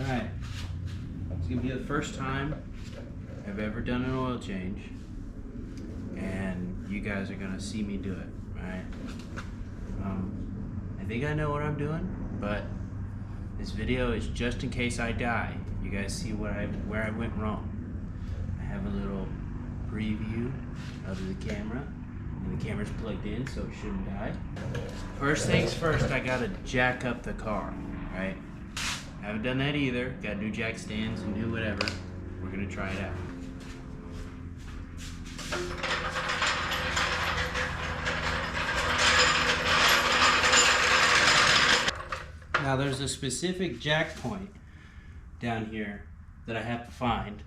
Alright, it's gonna be the first time I've ever done an oil change, and you guys are gonna see me do it, right? I think I know what I'm doing, but this video is just in case I die. You guys see where I went wrong. I have a little preview of the camera, and the camera's plugged in, so it shouldn't die. First things first, I gotta jack up the car, right? Haven't done that either. Gotta do jack stands and do whatever. We're gonna try it out. Now there's a specific jack point down here that I have to find.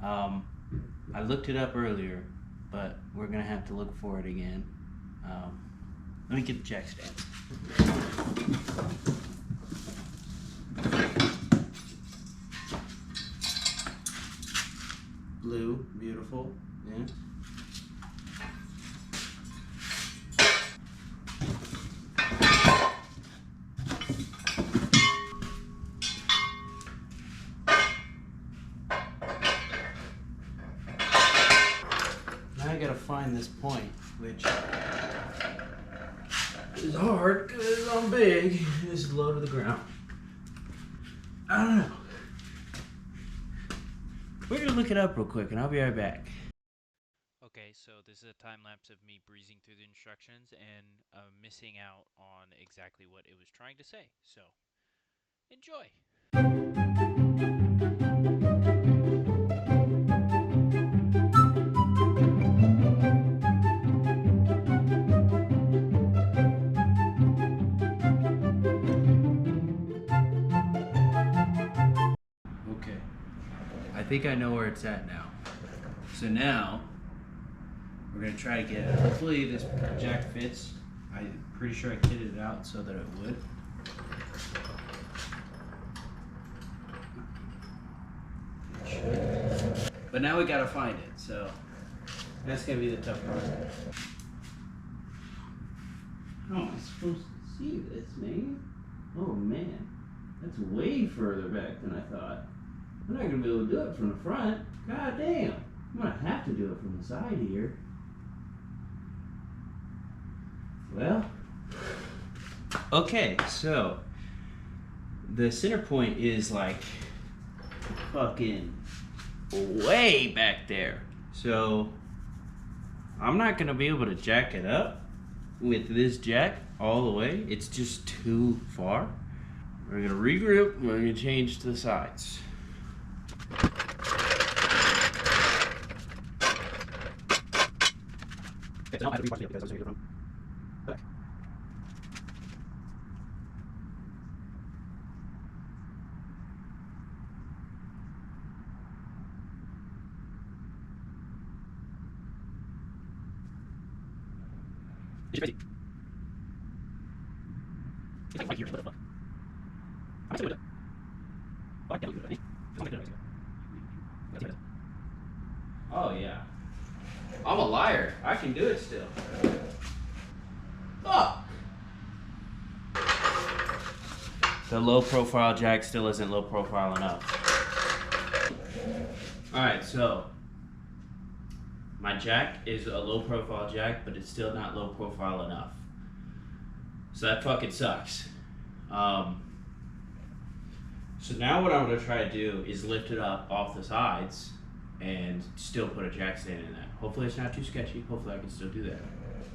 I looked it up earlier, but we're gonna have to look for it again. Let me get the jack stands. Blue, beautiful, yeah. Now I gotta find this point, which is hard because I'm big. This is low to the ground. I don't know. We're gonna look it up real quick and I'll be right back. Okay, so this is a time lapse of me breezing through the instructions and missing out on exactly what it was trying to say. So, enjoy! Okay, I think I know where it's at now. So now, we're gonna try to get it. Hopefully this jack fits. I'm pretty sure I kitted it out so that it would. It should. But now we gotta find it, so that's gonna be the tough part. How am I supposed to see this, man? Oh man, that's way further back than I thought. I'm not gonna be able to do it from the front. God damn. I'm gonna have to do it from the side here. Well, okay, so the center point is like fucking way back there. So I'm not gonna be able to jack it up with this jack all the way. It's just too far. We're gonna regroup, we're gonna change to the sides. Okay, so I don't have to re-watch the because I was going to get it from back. It's crazy. It's like right here. What the fuck? I'm still with it. Oh, I can't do it. Just want to make it right. Oh, yeah. I'm a liar. I can do it still. Fuck! The low profile jack still isn't low profile enough. Alright, so my jack is a low profile jack, but it's still not low profile enough. So that fucking sucks. So now what I'm gonna try to do is lift it up off the sides and still put a jack stand in that. Hopefully it's not too sketchy. Hopefully I can still do that.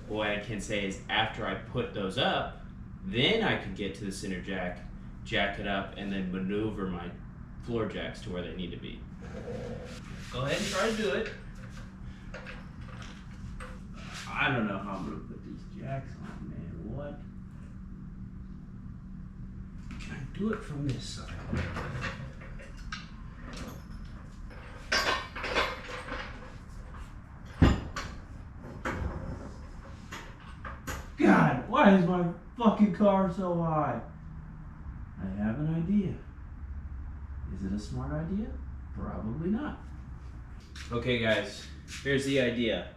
What I can say is after I put those up, then I can get to the center jack, jack it up, and then maneuver my floor jacks to where they need to be. Go ahead and try to do it. I don't know how I'm gonna put these jacks on, man. What? Can I do it from this side? God, why is my fucking car so high? I have an idea. Is it a smart idea? Probably not. Okay guys, here's the idea.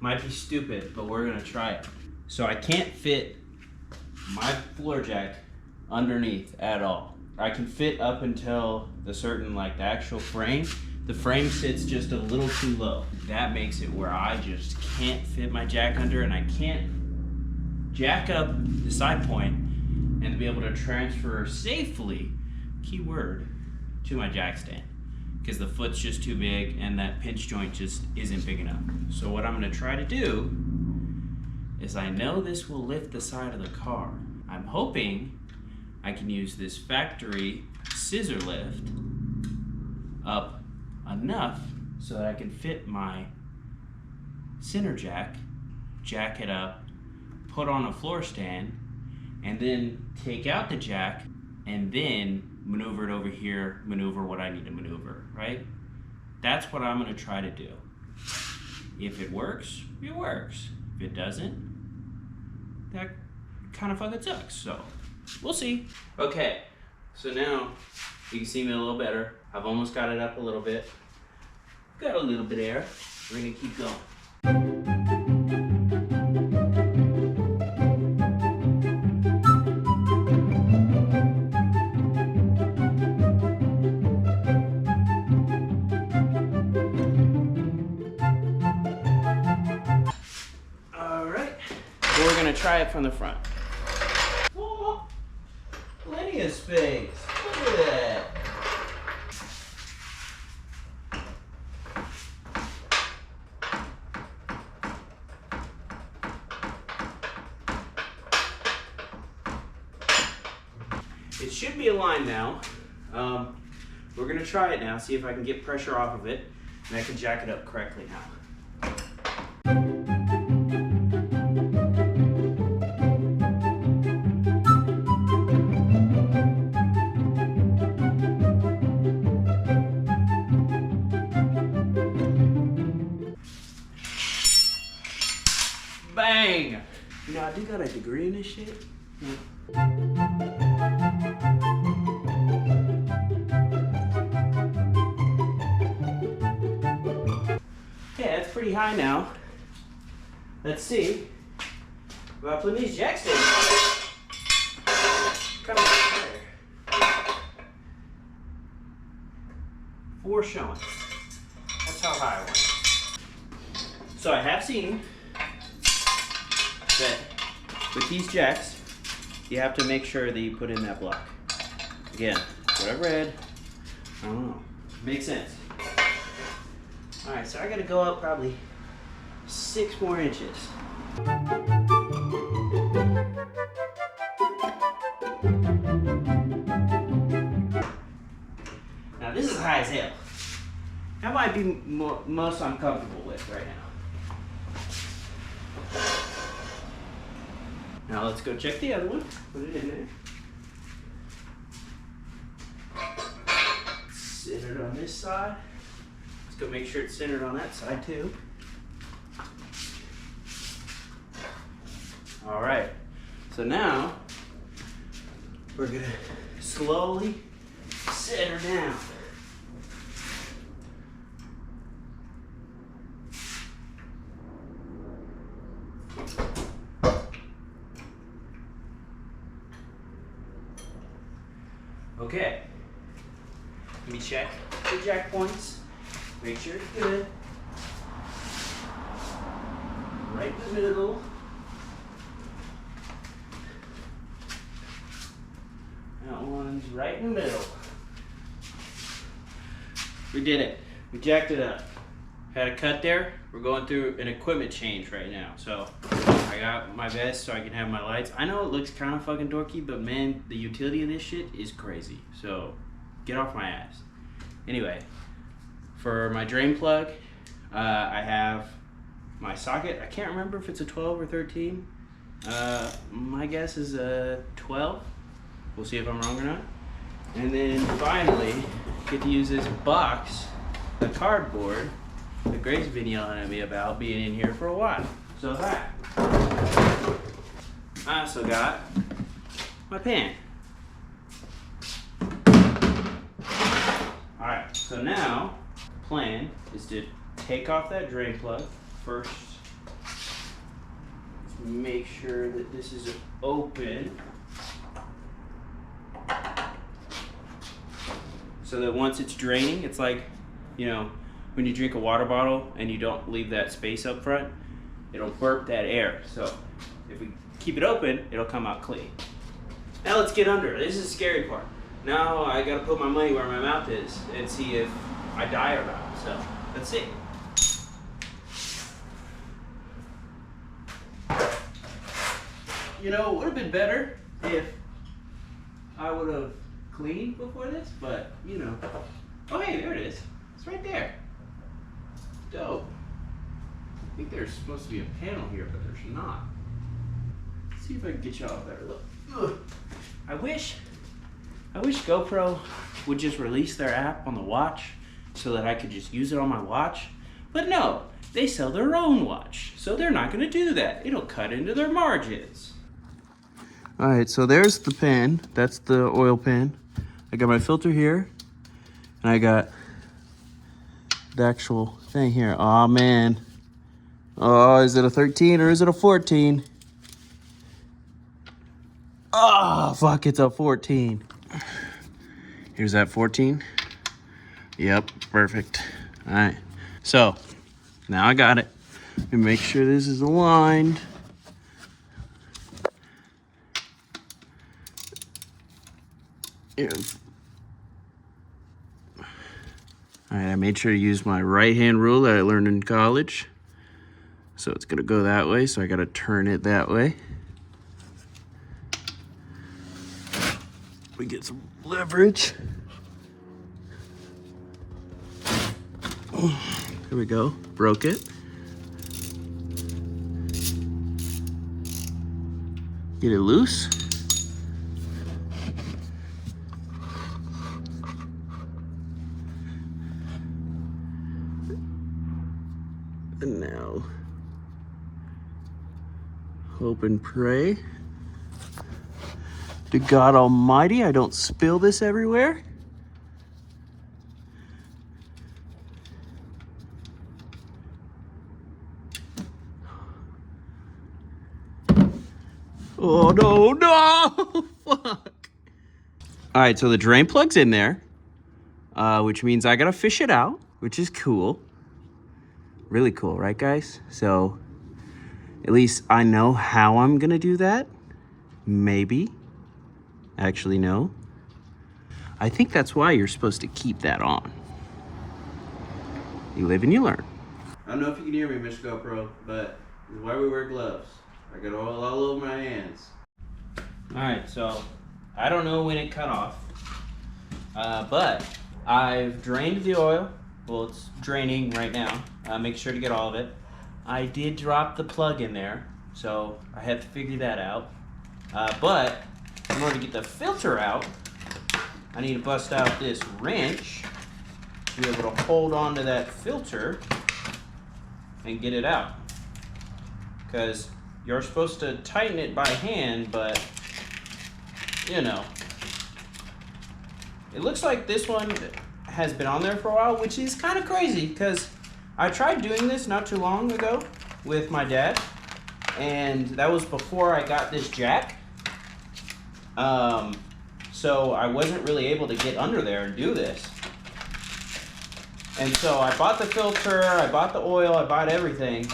Might be stupid, but we're gonna try it. So I can't fit my floor jack underneath at all. I can fit up until the certain, like the actual frame. The frame sits just a little too low. That makes it where I just can't fit my jack under, and I can't jack up the side point and be able to transfer safely, keyword, to my jack stand. Because the foot's just too big and that pinch joint just isn't big enough. So what I'm gonna try to do is, I know this will lift the side of the car. I'm hoping I can use this factory scissor lift up enough so that I can fit my center jack it up, put on a floor stand, and then take out the jack and then maneuver it over here, maneuver what I need to maneuver, right? That's what I'm gonna try to do. If it works, it works. If it doesn't, that kind of fucking sucks, so we'll see. Okay, so now you can see me a little better. I've almost got it up a little bit. Got a little bit of air. We're gonna keep going. We're gonna try it from the front. Oh, plenty of space. Look at that. It should be aligned now. We're gonna try it now, see if I can get pressure off of it, and I can jack it up correctly now. Bang! You know, I do got a degree in this shit. Okay, that's pretty high now. Let's see about putting these jacks in. Come on, there. 4 showing. That's how high I went. So I have seen that with these jacks, you have to make sure that you put in that block. Again, what I've read, I don't know. Makes sense. Alright, so I gotta go up probably 6 more inches. Now this is high as hell. That might be most I'm comfortable with right now. Now let's go check the other one. Put it in there. Centered on this side. Let's go make sure it's centered on that side too. All right. So now we're gonna slowly set her down. Okay, let me check the jack points, make sure it's good. Right in the middle. That one's right in the middle. We did it. We jacked it up. Had a cut there. We're going through an equipment change right now. So I got my vest so I can have my lights. I know it looks kind of fucking dorky, but man, the utility of this shit is crazy. So get off my ass. Anyway, for my drain plug, I have my socket. I can't remember if it's a 12 or 13. My guess is a 12. We'll see if I'm wrong or not. And then finally, get to use this box, the cardboard, that Grace been yelling at me about being in here for a while. So that. I also got my pan. Alright, so now the plan is to take off that drain plug first. Let's make sure that this is open. so that once it's draining, it's like, you know, when you drink a water bottle and you don't leave that space up front, it'll burp that air. So if we keep it open, it'll come out clean. Now let's get under. This is the scary part. Now I gotta put my money where my mouth is and see if I die or not. So let's see. You know, it would have been better if I would have cleaned before this, but you know. Oh hey, there it is. It's right there. Dope. I think there's supposed to be a panel here, but there's not. Let's see if I can get y'all a better look. Ugh. I wish GoPro would just release their app on the watch so that I could just use it on my watch. But no, they sell their own watch, so they're not gonna do that. It'll cut into their margins. All right, so there's the pan. That's the oil pan. I got my filter here, and I got the actual thing here. Oh man. Oh, is it a 13 or is it a 14? Oh, fuck, it's a 14. Here's that 14. Yep, perfect. All right, so now I got it. Let me make sure this is aligned. Here. All right, I made sure to use my right-hand rule that I learned in college. So it's gonna go that way, so I gotta turn it that way. We get some leverage. There we go, broke it. Get it loose. And now, hope and pray to God Almighty I don't spill this everywhere. Oh no, fuck. All right, so the drain plug's in there, which means I gotta fish it out, which is cool. Really cool, right guys? So at least I know how I'm gonna do that. Maybe. Actually, no. I think that's why you're supposed to keep that on. You live and you learn. I don't know if you can hear me, Mr. GoPro, but this is why we wear gloves. I got oil all over my hands. All right, so I don't know when it cut off, but I've drained the oil. Well, it's draining right now. Make sure to get all of it. I did drop the plug in there, so I had to figure that out. But in order to get the filter out, I need to bust out this wrench to be able to hold on to that filter and get it out. Because you're supposed to tighten it by hand, but you know. It looks like this one has been on there for a while, which is kind of crazy because I tried doing this not too long ago with my dad, and that was before I got this jack. So I wasn't really able to get under there and do this. And so I bought the filter, I bought the oil, I bought everything,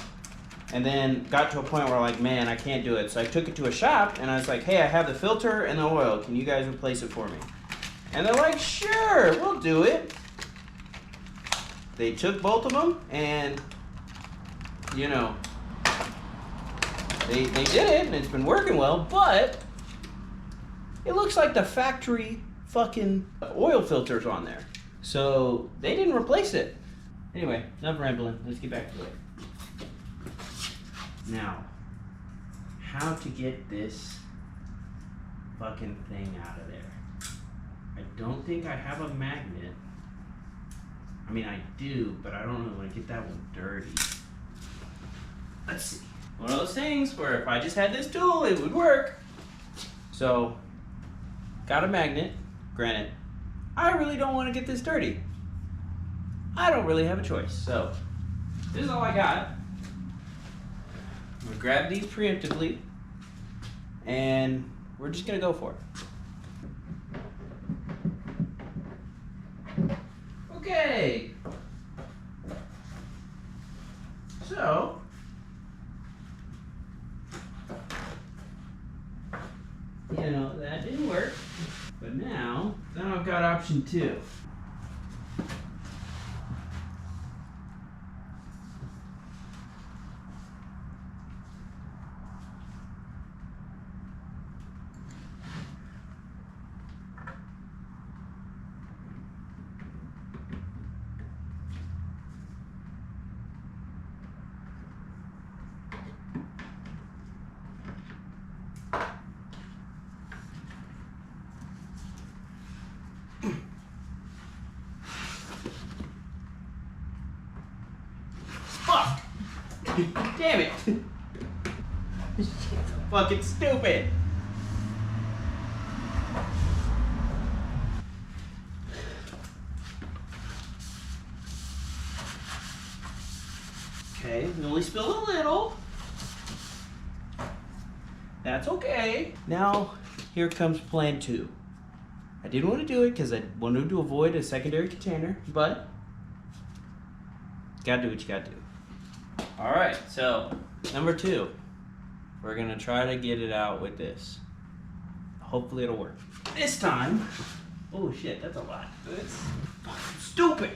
and then got to a point where I'm like, man, I can't do it. So I took it to a shop and I was like, hey, I have the filter and the oil. Can you guys replace it for me? And they're like, sure, we'll do it. They took both of them and, you know, they did it and it's been working well, but it looks like the factory fucking oil filter's on there. So they didn't replace it. Anyway, enough rambling. Let's get back to it. Now, how to get this fucking thing out of there. I don't think I have a magnet. I mean, I do, but I don't really want to get that one dirty. Let's see. One of those things where if I just had this tool, it would work. So, got a magnet. Granted, I really don't want to get this dirty. I don't really have a choice. So, this is all I got. I'm going to grab these preemptively, and we're just going to go for it. Okay. So, you know, that didn't work. But now I've got option 2. Fuck! Damn it! This shit's so fucking stupid! Okay, we only spilled a little. That's okay. Now, here comes plan 2. I didn't want to do it because I wanted to avoid a secondary container, but gotta do what you gotta do. Alright, so number 2. We're gonna try to get it out with this. Hopefully it'll work. This time, oh shit, that's a lot. It's fucking stupid.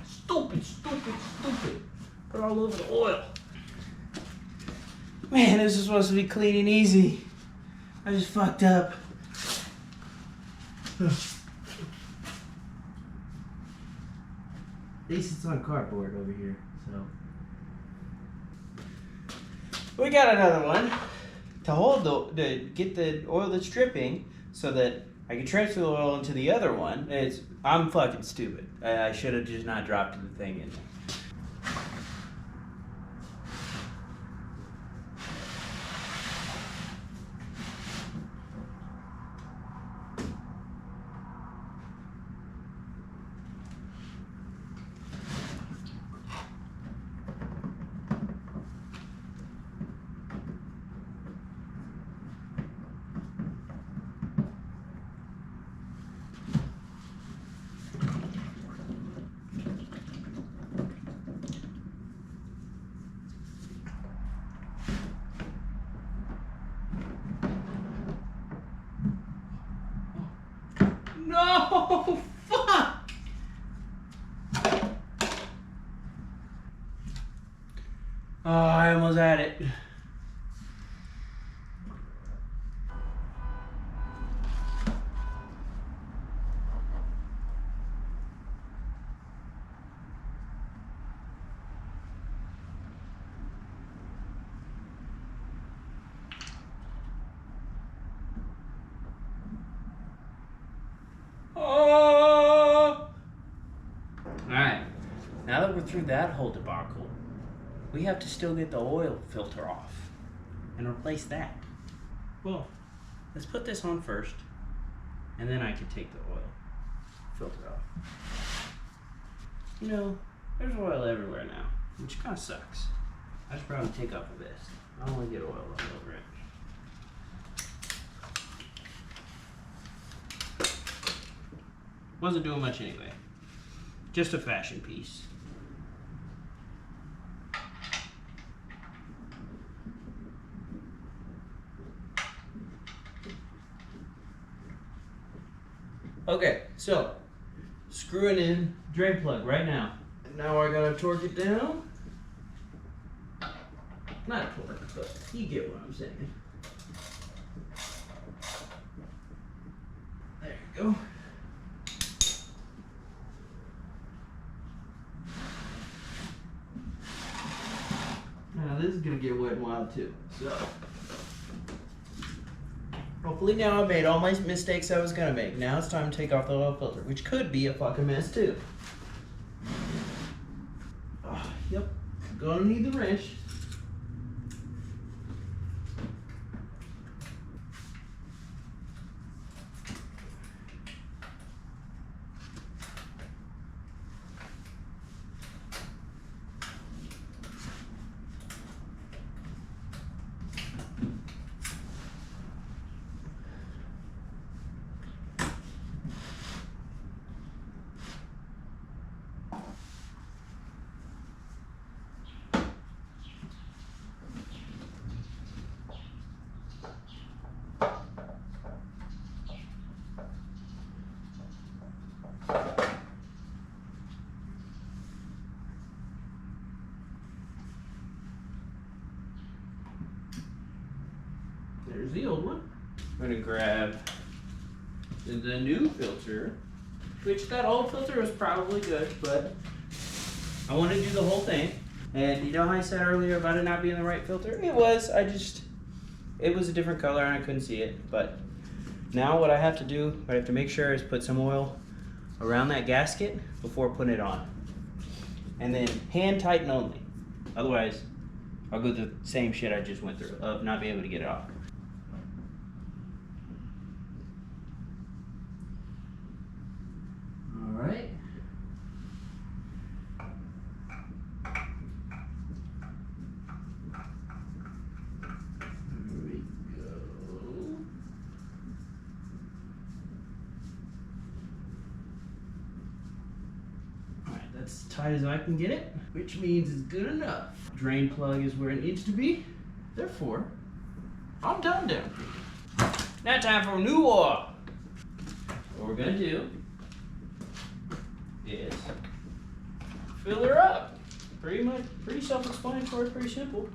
Stupid. Put all over the oil. Man, this is supposed to be clean and easy. I just fucked up. At least it's on cardboard over here, so. We got another one to hold to get the oil that's dripping so that I can transfer the oil into the other one. I'm fucking stupid. I should have just not dropped the thing in there. No! Fuck! Oh, I almost had it. Alright, now that we're through that whole debacle, we have to still get the oil filter off and replace that. Well, let's put this on first, and then I can take the oil filter off. You know, there's oil everywhere now, which kind of sucks. I should probably take off a vest. I don't want to get oil all over it. Wasn't doing much anyway. Just a fashion piece. Okay, so screwing in drain plug right now. Now I gotta torque it down. Not torque, but you get what I'm saying. There you go. Now this is gonna get wet and wild too. So hopefully now I made all my mistakes I was gonna make. Now it's time to take off the oil filter, which could be a fucking mess too. Yep, gonna need the wrench. gonna grab the new filter, which that old filter was probably good, but I want to do the whole thing. And you know how I said earlier about it not being the right filter? It was, it was a different color and I couldn't see it. But now what I have to do, what I have to make sure is put some oil around that gasket before putting it on. And then hand tighten only. Otherwise, I'll go through the same shit I just went through of not being able to get it off. All right. There we go. All right, that's as tight as I can get it, which means it's good enough. Drain plug is where it needs to be. Therefore, I'm done down here. Now time for new oil. What we're gonna do is fill her up. Pretty self-explanatory, pretty simple.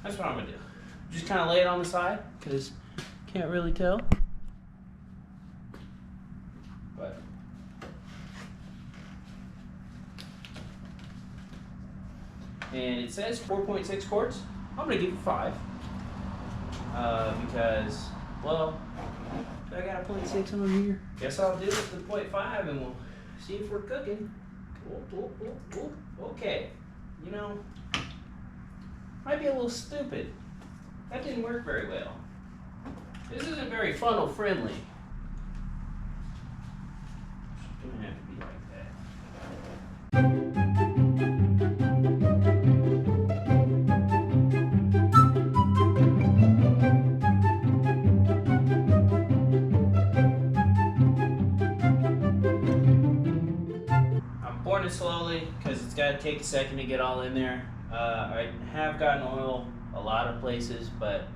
That's what I'm gonna do. Just kind of lay it on the side, because can't really tell. But and it says 4.6 quarts. I'm gonna give it 5. Because, well, I got a 0.6 on here. Guess I'll do it with the 0.5 and we'll see if we're cooking. Okay. You know, might be a little stupid. That didn't work very well. This isn't very funnel friendly. It's gonna have to be like that. It slowly because it's got to take a second to get all in there. I have gotten oil a lot of places, but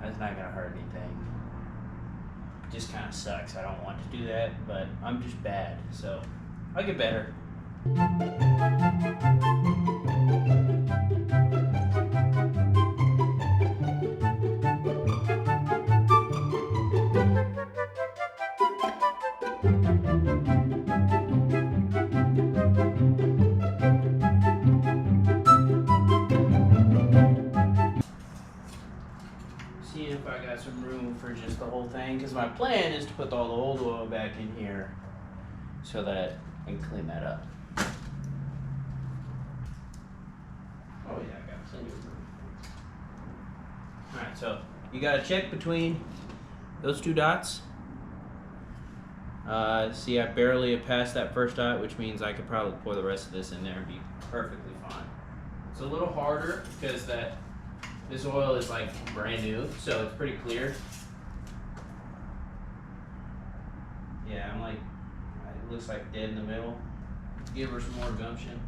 that's not gonna hurt anything. It just kind of sucks. I don't want to do that, but I'm just bad, so I'll get better. Seeing if I got some room for just the whole thing, because my plan is to put all the old oil back in here so that I can clean that up. Oh yeah, I got plenty of room. Alright, so you gotta check between those two dots. See, I barely have passed that first dot, which means I could probably pour the rest of this in there and be perfectly fine. It's a little harder because this oil is like brand new, so it's pretty clear. Yeah, I'm like, it looks like dead in the middle. Give her some more gumption.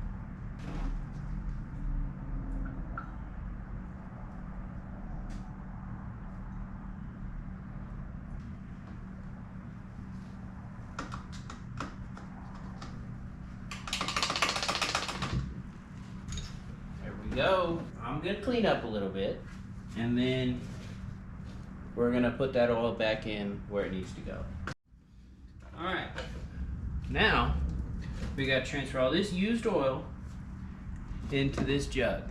There we go. I'm gonna clean up a little bit, and then we're gonna put that oil back in where it needs to go. All right, now we gotta transfer all this used oil into this jug.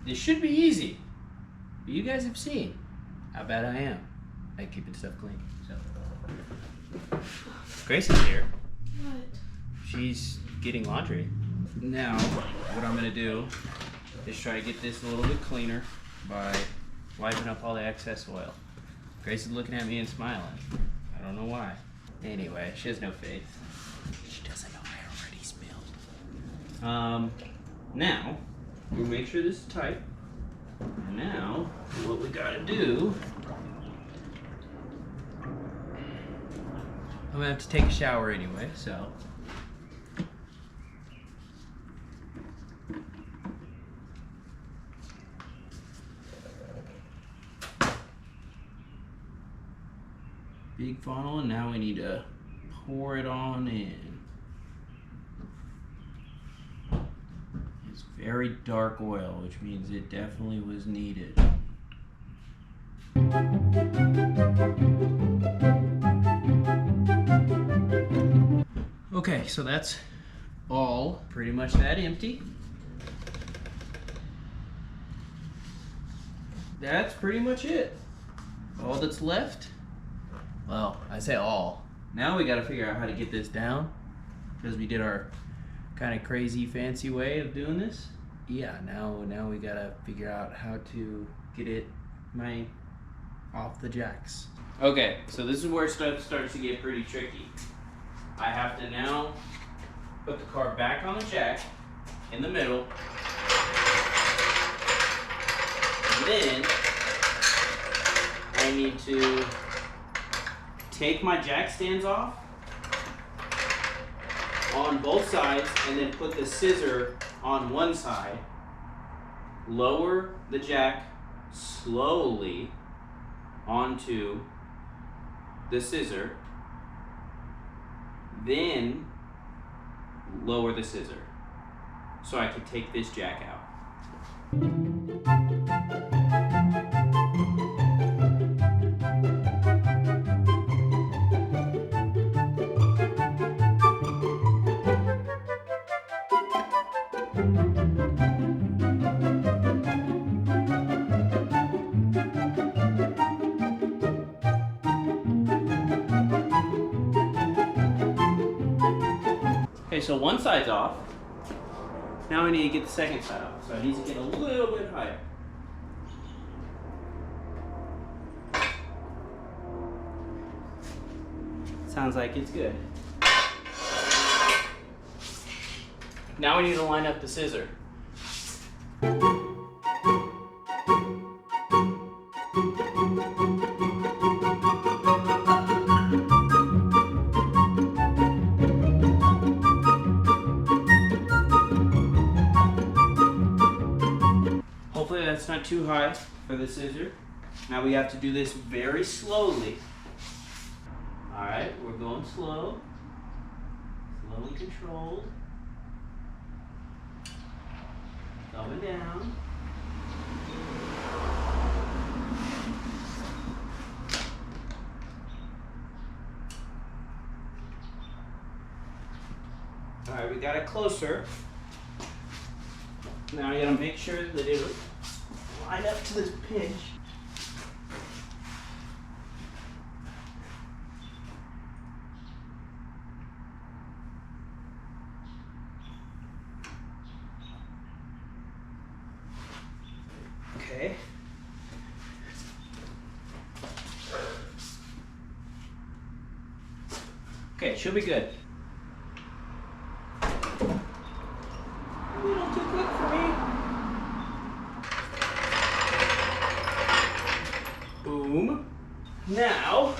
This should be easy, but you guys have seen how bad I am at keeping stuff clean. So Grace is here. What? She's getting laundry. Now, what I'm gonna do is try to get this a little bit cleaner by wiping up all the excess oil. Grace is looking at me and smiling. I don't know why. Anyway, she has no faith. She doesn't know I already spilled. Now, we'll make sure this is tight. And now, what we gotta do, I'm gonna have to take a shower anyway, so. Big funnel, and now we need to pour it on in. It's very dark oil, which means it definitely was needed. Okay, so that's all pretty much that empty. That's pretty much it. All that's left, well, I say all. Now we gotta figure out how to get this down, because we did our kind of crazy fancy way of doing this. Yeah, now we gotta figure out how to get it off the jacks. Okay, so this is where stuff starts to get pretty tricky. I have to now put the car back on the jack in the middle, and then I need to take my jack stands off on both sides and then put the scissor on one side, lower the jack slowly onto the scissor, then lower the scissor so I can take this jack out. Okay, so one side's off. Now I need to get the second side off. So I need to get a little bit higher. Sounds like it's good. Now we need to line up the scissor. Hopefully that's not too high for the scissor. Now we have to do this very slowly. Alright, we're going slow. Slow and controlled. Going down. Alright, we got it closer. Now I gotta make sure that it line up to this pinch. Okay. Okay, should be good. A little too quick for me. Boom. Now.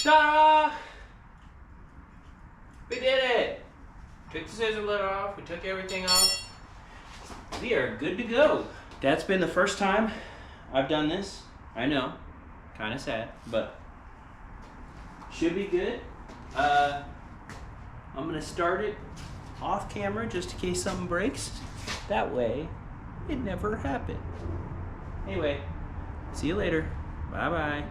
Ta-da! We did it! Took the scissor lid off, we took everything off. We are good to go. That's been the first time I've done this. I know, kind of sad, but should be good. I'm gonna start it off camera just in case something breaks. That way, it never happened. Anyway, see you later. Bye-bye.